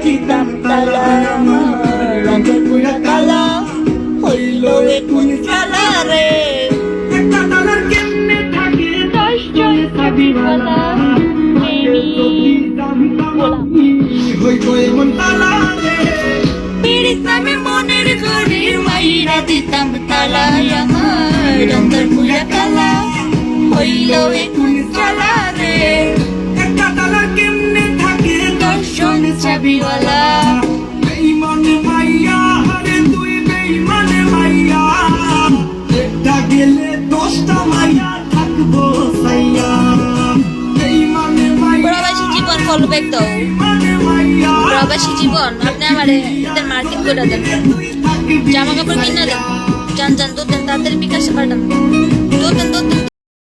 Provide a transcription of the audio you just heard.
দিতাম তালা আমার অন্তর পুরা কালা হইল এখন খেলা রে একটা তালার কেমনে থাকে 10 জন সাবিওয়ালা হইতো এমন তালা রে পীড়িত নামে মনের ঘরের মাইরা দিতাম তালা আমার অন্তর পুরা কালা হইল এখন খেলা রে একটা তালার কেমনে থাকে 10 জন চাবিওয়ালা বেঈমানে মাইয়া আরে তুই বেঈমানে মাইয়া একটা গেলে 10টা মাইয়া থাকবো সাইয়া বেঈমানে মাইয়া প্রবাসী জীবন ফলো ব্যাক দাও মানে মাইয়া প্রবাসী জীবন আপনি আমারে এদের মার্কেট করে দেন জামা কাপড় কিনে দেন যান যান দুধ দেন তাড়াতাড়ি বিকাশে পাঠান দুধ দেন